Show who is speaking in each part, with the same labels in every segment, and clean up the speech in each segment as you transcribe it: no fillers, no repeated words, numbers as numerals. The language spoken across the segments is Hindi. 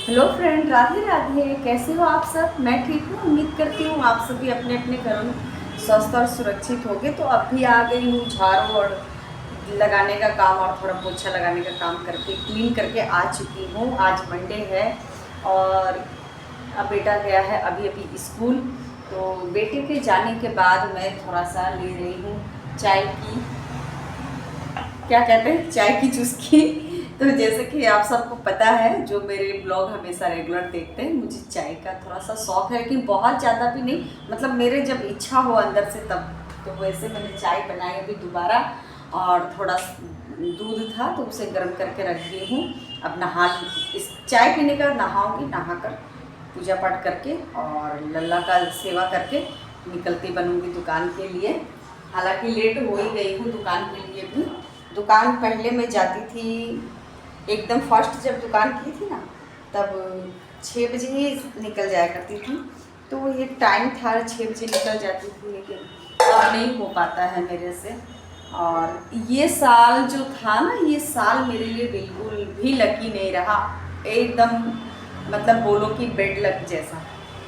Speaker 1: Hello friend, Radhe Radhe. कैसे हो आप सब? मैं ठीक हूँ। उम्मीद करती हूँ आप सभी अपने अपने घरों में स्वस्थ और सुरक्षित होंगे। तो अभी आ गई हूँ झाड़ू और लगाने का काम और थोड़ा पोछा लगाने का काम करके क्लीन करके आ चुकी हूँ। आज मंडे है और अब बेटा गया है अभी अभी स्कूल। तो बेटे के जाने के बाद मैं थोड़ा सा ले रही हूँ चाय की, क्या कहते हैं, चाय की चुस्की। तो जैसे कि आप सबको पता है, जो मेरे ब्लॉग हमेशा रेगुलर देखते हैं, मुझे चाय का थोड़ा सा शौक है, लेकिन बहुत ज़्यादा भी नहीं। मतलब मेरे जब इच्छा हो अंदर से तब। तो वैसे मैंने चाय बनाई अभी दोबारा, और थोड़ा दूध था तो उसे गर्म करके रख दी हूँ। अब नहा, इस चाय पीने का नहाऊंगी, नहा कर पूजा पाठ करके और लल्ला का सेवा करके निकलती बनूंगी दुकान के लिए। हालांकि लेट हो ही गई हूँ दुकान के लिए भी। दुकान पहले मैं जाती थी, एकदम फर्स्ट जब दुकान की थी ना, तब 6 बजे ही निकल जाया करती थी। तो वो एक टाइम था, 6 बजे निकल जाती थी, लेकिन अब नहीं हो पाता है मेरे से। और ये साल जो था ना, ये साल मेरे लिए बिल्कुल भी लकी नहीं रहा। एकदम मतलब बोलो कि बेड लक जैसा।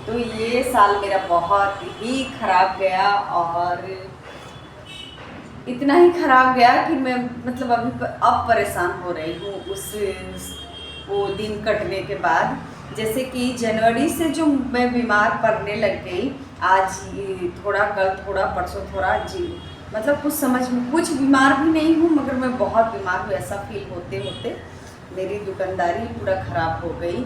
Speaker 1: तो ये साल मेरा बहुत ही खराब गया, और इतना ही खराब गया कि मैं मतलब अब परेशान हो रही हूँ उस वो दिन कटने के बाद। जैसे कि जनवरी से जो मैं बीमार पड़ने लग गई, आज ये थोड़ा, कल थोड़ा, परसों थोड़ा जी, मतलब कुछ समझ में, कुछ बीमार भी नहीं हूँ मगर मैं बहुत बीमार हूँ ऐसा फील होते होते मेरी दुकानदारी पूरा ख़राब हो गई।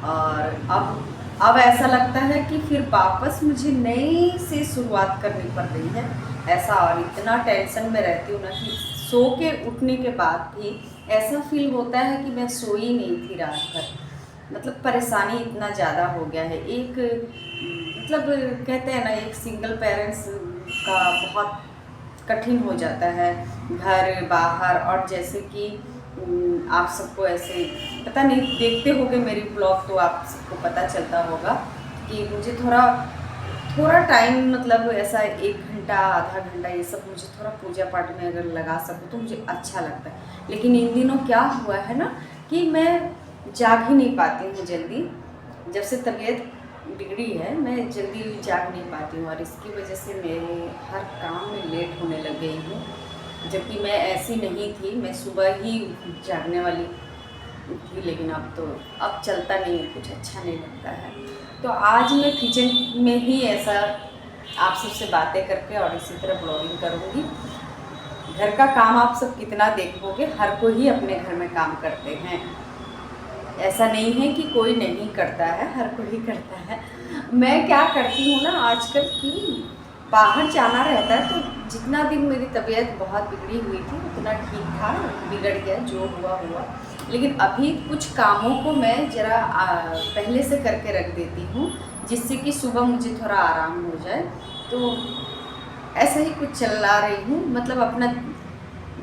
Speaker 1: और अब ऐसा लगता है कि फिर वापस मुझे नई से शुरुआत करनी पड़ रही है ऐसा। और इतना टेंशन में रहती हूँ ना कि सो के उठने के बाद भी ऐसा फील होता है कि मैं सोई नहीं थी रात भर। मतलब परेशानी इतना ज़्यादा हो गया है। एक मतलब कहते हैं ना, एक सिंगल पेरेंट्स का बहुत कठिन हो जाता है, घर बाहर। और जैसे कि आप सबको ऐसे पता नहीं, देखते होगे मेरी ब्लॉग तो आप सबको पता चलता होगा कि मुझे थोड़ा थोड़ा टाइम, मतलब ऐसा 1 घंटा आधा घंटा, ये सब मुझे थोड़ा पूजा पाठ में अगर लगा सकूँ तो मुझे अच्छा लगता है। लेकिन इन दिनों क्या हुआ है ना कि मैं जाग ही नहीं पाती हूँ जल्दी। जब से तबीयत बिगड़ी है मैं जल्दी जाग नहीं पाती हूँ, और इसकी वजह से मेरे हर काम में लेट होने लग गई हूँ। जबकि मैं ऐसी नहीं थी, मैं सुबह ही जागने वाली थी, लेकिन अब चलता नहीं है, कुछ अच्छा नहीं लगता है। तो आज मैं किचन में ही ऐसा आप सबसे बातें करके और इसी तरह ब्लॉगिंग करूँगी। घर का काम आप सब कितना देखोगे, हर कोई ही अपने घर में काम करते हैं। ऐसा नहीं है कि कोई नहीं करता है, हर कोई करता है। मैं क्या करती हूँ ना आजकल कि बाहर जाना रहता है, तो जितना दिन मेरी तबीयत बहुत बिगड़ी हुई थी उतना ठीक था, बिगड़ गया जो हुआ हुआ। लेकिन अभी कुछ कामों को मैं ज़रा पहले से करके रख देती हूँ, जिससे कि सुबह मुझे थोड़ा आराम हो जाए। तो ऐसा ही कुछ चला रही हूँ, मतलब अपना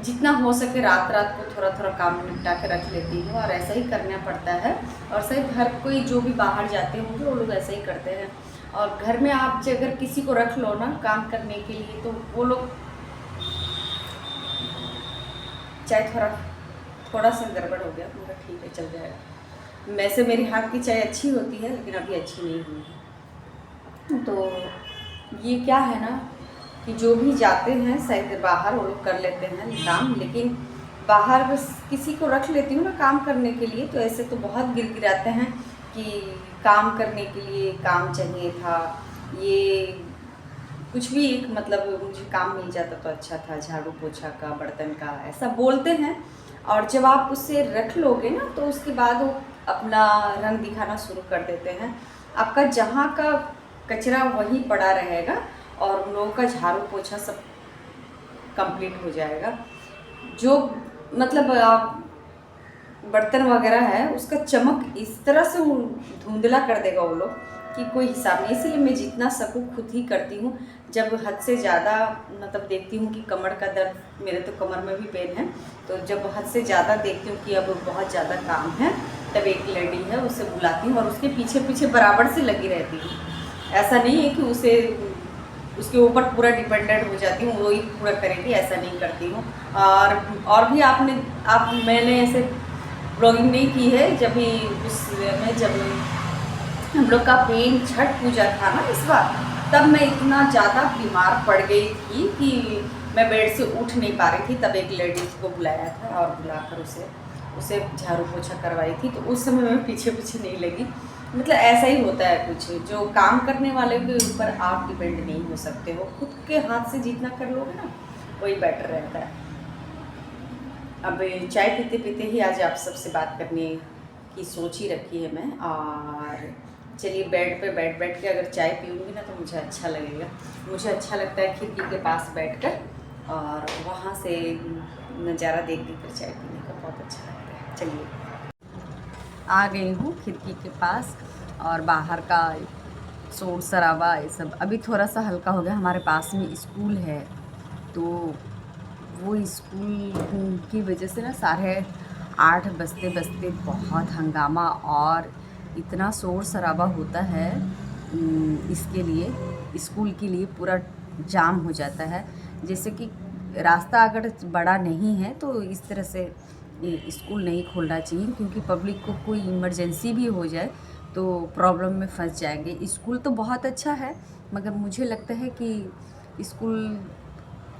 Speaker 1: जितना हो सके रात रात को थोड़ा थोड़ा काम निपटा के रख लेती हूँ, और ऐसा ही करना पड़ता है। और शायद हर कोई जो भी बाहर जाते होंगे वो लोग ऐसा ही करते हैं। और घर में आप अगर किसी को रख लो ना काम करने के लिए, तो वो लोग चाय थोड़ा थोड़ा सा गड़बड़ हो गया, मगर ठीक है, चल जाएगा। वैसे मेरी हाथ की चाय अच्छी होती है, लेकिन अभी अच्छी नहीं हुई है। तो ये क्या है ना कि जो भी जाते हैं शायद बाहर, वो लोग कर लेते हैं काम, लेकिन बाहर बस किसी को रख लेती हूँ ना काम करने के लिए, तो ऐसे तो बहुत गिड़गिड़ाते हैं कि काम करने के लिए काम चाहिए था, ये कुछ भी एक मतलब मुझे काम मिल जाता तो अच्छा था, झाड़ू पोछा का, बर्तन का, ऐसा बोलते हैं। और जब आप उससे रख लोगे ना तो उसके बाद वो अपना रंग दिखाना शुरू कर देते हैं। आपका जहाँ का कचरा वहीं पड़ा रहेगा, और उन लोगों का झाड़ू पोछा सब कंप्लीट हो जाएगा। जो मतलब बर्तन वगैरह है उसका चमक इस तरह से धुंधला कर देगा वो लोग कि कोई हिसाब नहीं। इसलिए मैं जितना सकूँ खुद ही करती हूँ। जब हद से ज़्यादा मतलब देखती हूँ कि कमर का दर्द, मेरे तो कमर में भी पेन है, तो जब हद से ज़्यादा देखती हूँ कि अब बहुत ज़्यादा काम है, तब एक लेडी है उसे बुलाती हूँ और उसके पीछे पीछे बराबर से लगी रहती हूँ। ऐसा नहीं है कि उसके ऊपर पूरा डिपेंडेंट हो जाती हूँ, वो ही पूरा करेगी, ऐसा नहीं करती हूँ। और भी मैंने ऐसे ब्लॉगिंग नहीं की है। जब भी उस में जब हम लोग का मेन छठ पूजा था ना इस बार, तब मैं इतना ज़्यादा बीमार पड़ गई थी कि मैं बेड से उठ नहीं पा रही थी। तब एक लेडीज़ को बुलाया था और बुलाकर उसे झाड़ू पोछा करवाई थी। तो उस समय मैं पीछे पीछे नहीं लगी। मतलब ऐसा ही होता है कुछ, जो काम करने वाले के ऊपर आप डिपेंड नहीं हो सकते हो, खुद के हाथ से जितना कर लोगे ना वही बेटर रहता है। अब चाय पीते पीते ही आज आप सबसे बात करने की सोच ही रखी है मैं। और चलिए बेड पे बैठ के अगर चाय पीऊँगी ना तो मुझे अच्छा लगेगा। मुझे अच्छा लगता है खिड़की के पास बैठकर और वहाँ से नज़ारा देख कर चाय पीने का बहुत अच्छा लगता है। चलिए आ गई हूँ खिड़की के पास और बाहर का शोर शराबा ये सब अभी थोड़ा सा हल्का हो गया। हमारे पास में स्कूल है तो वो स्कूल की वजह से ना 8:30 बजते बजते बहुत हंगामा और इतना शोर शराबा होता है। इसके लिए स्कूल के लिए पूरा जाम हो जाता है। जैसे कि रास्ता अगर बड़ा नहीं है तो इस तरह से ये स्कूल नहीं खोलना चाहिए, क्योंकि पब्लिक को कोई इमरजेंसी भी हो जाए तो प्रॉब्लम में फंस जाएंगे। स्कूल तो बहुत अच्छा है मगर मुझे लगता है कि स्कूल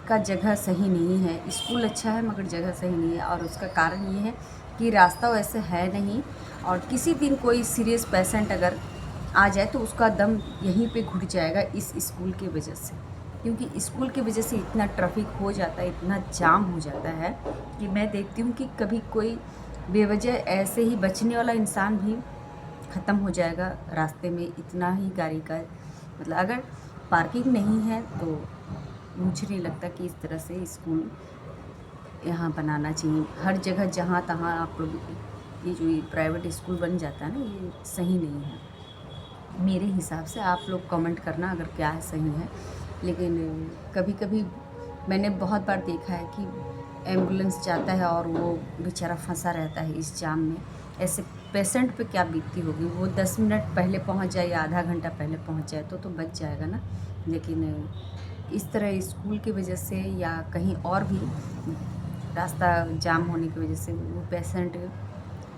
Speaker 1: का जगह सही नहीं है। स्कूल अच्छा है मगर जगह सही नहीं है और उसका कारण ये है कि रास्ता वैसे है नहीं। और किसी दिन कोई सीरियस पेशेंट अगर आ जाए तो उसका दम यहीं पे घुट जाएगा इस स्कूल की वजह से, क्योंकि स्कूल की वजह से इतना ट्रैफिक हो जाता है, इतना जाम हो जाता है कि मैं देखती हूँ कि कभी कोई बेवजह ऐसे ही बचने वाला इंसान भी ख़त्म हो जाएगा रास्ते में। इतना ही गाड़ी का मतलब अगर पार्किंग नहीं है तो मुझे नहीं लगता कि इस तरह से स्कूल यहाँ बनाना चाहिए। हर जगह जहाँ तहाँ आप लोग ये जो ये प्राइवेट स्कूल बन जाता है ना, ये सही नहीं है मेरे हिसाब से। आप लोग कमेंट करना अगर क्या है सही है। लेकिन कभी कभी मैंने बहुत बार देखा है कि एम्बुलेंस जाता है और वो बेचारा फंसा रहता है इस जाम में। ऐसे पेशेंट पे क्या बीतती होगी। वो 10 मिनट पहले पहुंच जाए या आधा घंटा पहले पहुंच जाए तो बच जाएगा ना। लेकिन इस तरह स्कूल की वजह से या कहीं और भी रास्ता जाम होने की वजह से वो पेशेंट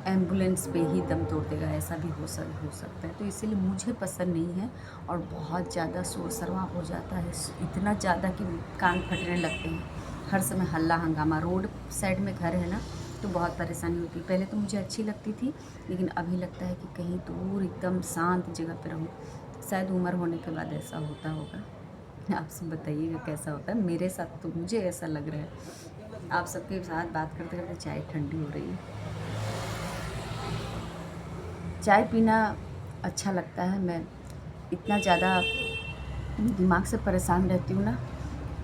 Speaker 1: एम्बुलेंस पे ही दम तोड़ देगा, ऐसा भी हो सकता है। तो इसीलिए मुझे पसंद नहीं है। और बहुत ज़्यादा शोर शराबा हो जाता है, इतना ज़्यादा कि कान फटने लगते हैं। हर समय हल्ला हंगामा। रोड साइड में घर है ना तो बहुत परेशानी होती है। पहले तो मुझे अच्छी लगती थी लेकिन अभी लगता है कि कहीं दूर एकदम शांत जगह पर रहूँ। शायद उम्र होने के बाद ऐसा होता होगा। आप सब बताइएगा कैसा होता है। मेरे साथ तो मुझे ऐसा लग रहा है। आप सबके साथ बात करते करते चाय ठंडी हो रही है। चाय पीना अच्छा लगता है। मैं इतना ज़्यादा दिमाग से परेशान रहती हूँ ना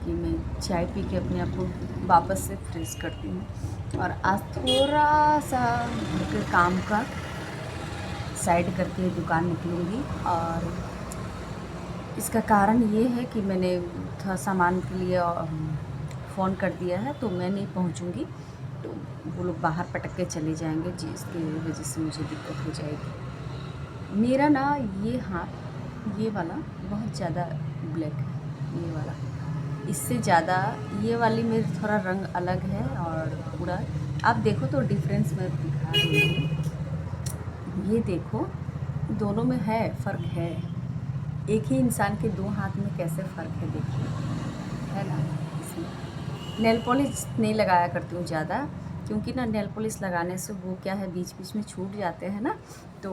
Speaker 1: कि मैं चाय पी के अपने आप को वापस से फ्रेश करती हूँ। और आज थोड़ा सा घर के काम का साइड करके दुकान निकलूँगी। और इसका कारण ये है कि मैंने थोड़ा सामान के लिए फ़ोन कर दिया है तो मैं नहीं पहुँचूँगी तो वो लोग बाहर पटक के चले जाएंगे, जिसकी वजह से मुझे दिक्कत हो जाएगी। मेरा ना ये हाथ ये वाला बहुत ज़्यादा ब्लैक है, ये वाला इससे ज़्यादा ये वाली मेरी थोड़ा रंग अलग है। और पूरा आप देखो तो डिफरेंस मैं दिखा रही हूँ। ये देखो दोनों में है फ़र्क है। एक ही इंसान के दो हाथ में कैसे फ़र्क है देखिए, है ना। इसमें नेल पॉलिश नहीं लगाया करती हूँ ज़्यादा, क्योंकि ना नेल पॉलिश लगाने से वो क्या है बीच बीच में छूट जाते हैं ना, तो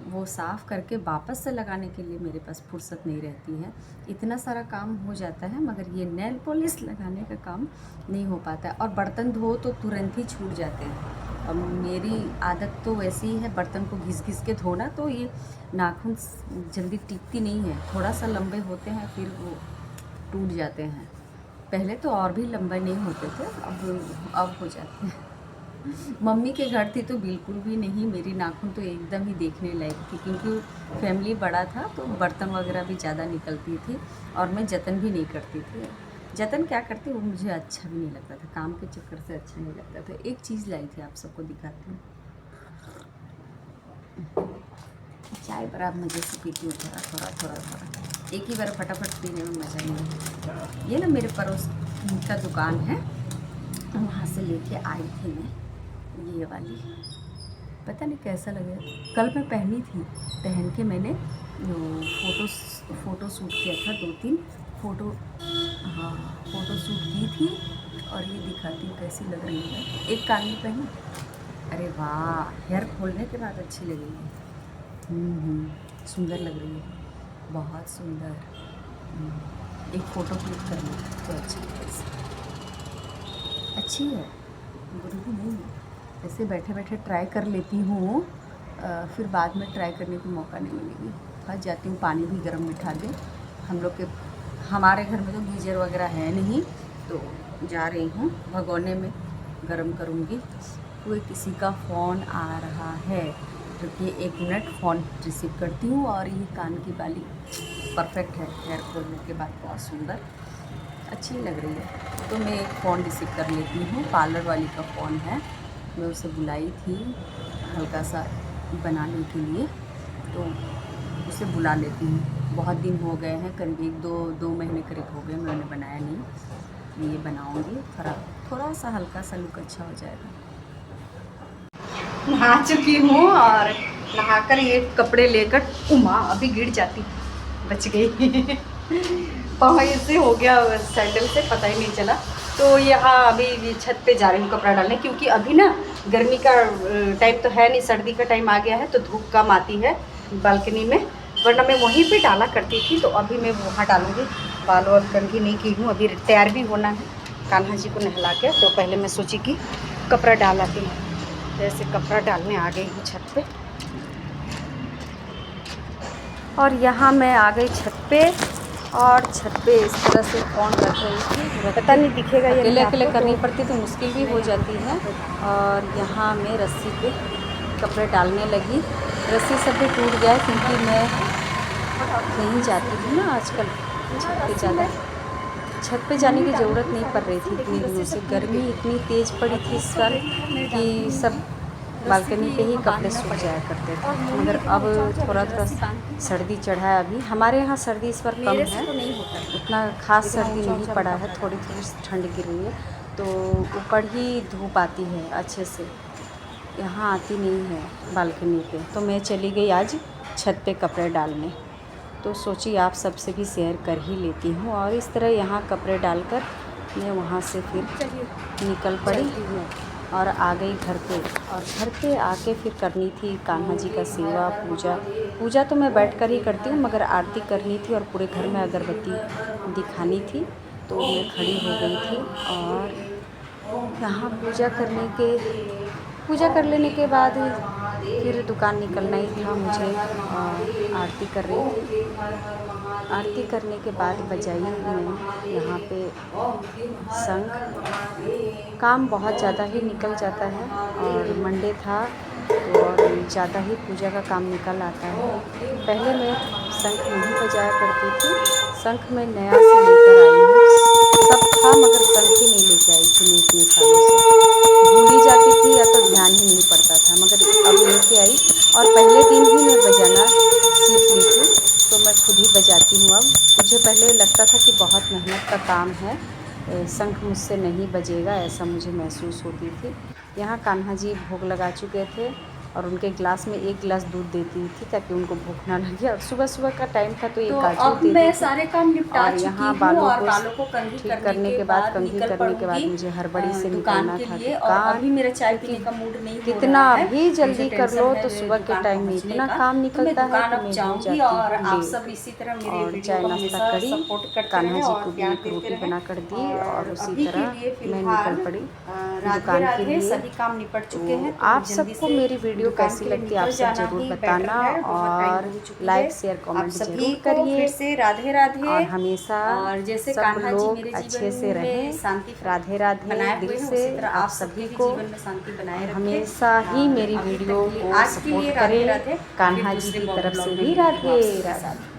Speaker 1: वो साफ़ करके वापस से लगाने के लिए मेरे पास फुर्सत नहीं रहती है। इतना सारा काम हो जाता है मगर ये नेल पॉलिश लगाने का काम नहीं हो पाता है। और बर्तन धो तो तुरंत ही छूट जाते हैं। और मेरी आदत तो वैसी ही है, बर्तन को घिस घिस के धोना, तो ये नाखून जल्दी टिकती नहीं है। थोड़ा सा लंबे होते हैं फिर वो टूट जाते हैं। पहले तो और भी लंबे नहीं होते थे, अब हो जाते हैं। मम्मी के घर थी तो बिल्कुल भी नहीं, मेरी नाखून तो एकदम ही देखने लायक थी, क्योंकि फैमिली बड़ा था तो बर्तन वगैरह भी ज़्यादा निकलती थी और मैं जतन भी नहीं करती थी। जतन क्या करती वो मुझे अच्छा भी नहीं लगता था, काम के चक्कर से अच्छा नहीं लगता था। एक चीज़ लाई थी आप सबको दिखाती हूँ। चाय पर आप मज़े से पीती हूँ, थोड़ा एक ही बार फटाफट पीने में मज़ा नहीं है। ये ना मेरे पड़ोस का दुकान है, वहाँ से लेके आई थी मैं ये वाली
Speaker 2: पता नहीं कैसा लगे। कल मैं पहनी थी, पहन के मैंने फ़ोटो शूट किया था, 2-3 फ़ोटो, हाँ फ़ोटो शूट की थी। और ये दिखाती हूँ कैसी लग रही है। एक कान में पहनी, अरे वाह, हेयर खोलने के बाद अच्छी लग रही है। सुंदर लग रही है, बहुत सुंदर। एक फ़ोटो क्लिक कर ली तो अच्छी है, अच्छी है, बुरी भी नहीं है। ऐसे बैठे बैठे ट्राई कर लेती हूँ, फिर बाद में ट्राई करने का मौका नहीं मिलेगी। फंस जाती हूँ, पानी भी गर्म बिठा दे। हमारे घर में तो गीजर वगैरह है नहीं, तो जा रही हूँ भगोने में गर्म करूँगी। कोई किसी का फ़ोन आ रहा है, तो ये 1 मिनट फ़ोन रिसीव करती हूँ। और ये कान की बाली परफेक्ट है, हेयर खोलने के बाद बहुत सुंदर अच्छी लग रही है। तो मैं एक फ़ोन रिसीव कर लेती हूँ, पार्लर वाली का फ़ोन है। मैं उसे बुलाई थी हल्का सा बनाने के लिए, तो उसे बुला लेती हूँ। बहुत दिन हो गए हैं, करीब 1-2 महीने करीब हो गए मैंने बनाया नहीं। ये बनाऊँगी, थोड़ा सा हल्का सा लुक अच्छा हो जाएगा। नहा चुकी हूँ और नहाकर ये कपड़े लेकर, उमा अभी गिर जाती, बच गई। पाँव ऐसे हो गया सैंडल से, पता ही नहीं चला। तो यहाँ अभी छत पे जा रही हूँ कपड़ा डालने, क्योंकि अभी ना गर्मी का टाइम तो है नहीं, सर्दी का टाइम आ गया है, तो धूप कम आती है बालकनी में। वरना मैं वहीं पे डाला करती थी, तो अभी मैं वहाँ डालूँगी। बाल और कंघी नहीं की हूँ, अभी तैयार भी होना है कान्हा जी को नहला के। तो पहले मैं सोची कि कपड़ा डाल आती हूँ, जैसे कपड़ा डालने आ गई हूँ छत पे। और यहाँ मैं आ गई छत पे, और छत पे इस तरह से फ़ोन रख रही थी। पता नहीं दिखेगा, ये अकेले अकेले करनी पड़ती तो मुश्किल भी हो जाती है। और यहाँ मैं रस्सी पे कपड़े डालने लगी। रस्सी सब भी टूट गया, क्योंकि मैं कहीं जाती हूँ ना आजकल छत पे ज़्यादा। छत पे जाने की ज़रूरत नहीं पड़ रही थी इतने दिनों से। गर्मी इतनी तेज़ पड़ी थी इस साल कि सब बालकनी पे ही कपड़े सूख जाया करते थे। मगर अब थोड़ा सर्दी चढ़ा है। अभी हमारे यहाँ सर्दी इस बार कम है, उतना खास सर्दी नहीं पड़ा है, थोड़ी थोड़ी ठंड गिर रही है। तो ऊपर ही धूप आती है अच्छे से, यहाँ आती नहीं है बालकनी पे। तो मैं चली गई आज छत पे कपड़े डालने, तो सोची आप सबसे भी शेयर कर ही लेती हूँ। और इस तरह यहाँ कपड़े डालकर मैं वहाँ से फिर निकल पड़ी और आ गई घर पे। और घर पे आके फिर करनी थी कान्हा जी का सेवा पूजा तो मैं बैठ कर ही करती हूँ, मगर आरती करनी थी और पूरे घर में अगरबत्ती दिखानी थी, तो मैं खड़ी हो गई थी। और यहाँ पूजा कर लेने के बाद फिर दुकान निकलना ही था मुझे। आरती कर रही थी, आरती करने के बाद बजाई मैं यहाँ पे शंख। काम बहुत ज़्यादा ही निकल जाता है, और मंडे था तो और ज़्यादा ही पूजा का काम निकल आता है। पहले मैं शंख नहीं बजाया करती थी, शंख में नया से लेकर आई हूँ। सब था मगर शंख ही नहीं लेके आई थी मैं इतने सालों से। भूल ही जाती थी या तो ध्यान ही नहीं पड़ता था, मगर अब लेके आई। और पहले दिन ही मैं बजाना सीख ली थी, तो मैं खुद ही बजाती हूँ अब। मुझे पहले लगता था कि बहुत मेहनत का काम है, शंख मुझसे नहीं बजेगा, ऐसा मुझे महसूस होती थी। यहाँ कान्हा जी भोग लगा चुके थे, और उनके गिलास में 1 गिलास दूध देती थी ताकि उनको भूख ना लगे। और सुबह सुबह का टाइम था, तो एक काजू दे दी थी। सारे काम निपटा चुकी हूँ, और बालों को ठीक करने के बाद मुझे हड़बड़ी से निकलना था दुकान। अभी मेरा चाय पीने का मूड नहीं हो रहा है। कितना भी जल्दी कर लो तो सुबह के टाइम में इतना काम निकलता है कि मैं हो जाती हूँ लेट। और चाय नाश्ता करी, कान्हा जी को भी एक रोटी बना कर दी, और उसी तरह मैं निकल पड़ी दुकान के लिए। सभी काम निपट चुके हैं। आप सबको मेरी वीडियो कैसी लगती है आप सब ज़रूर बताना, और लाइक शेयर कमेंट ज़रूर करिए। से राधे राधे, और हमेशा और जैसे सब लोग अच्छे से रहें। राधे राधे दिल से आप सभी को हमेशा ही मेरी वीडियो को सपोर्ट करें। कान्हा जी की तरफ से भी राधे राधे।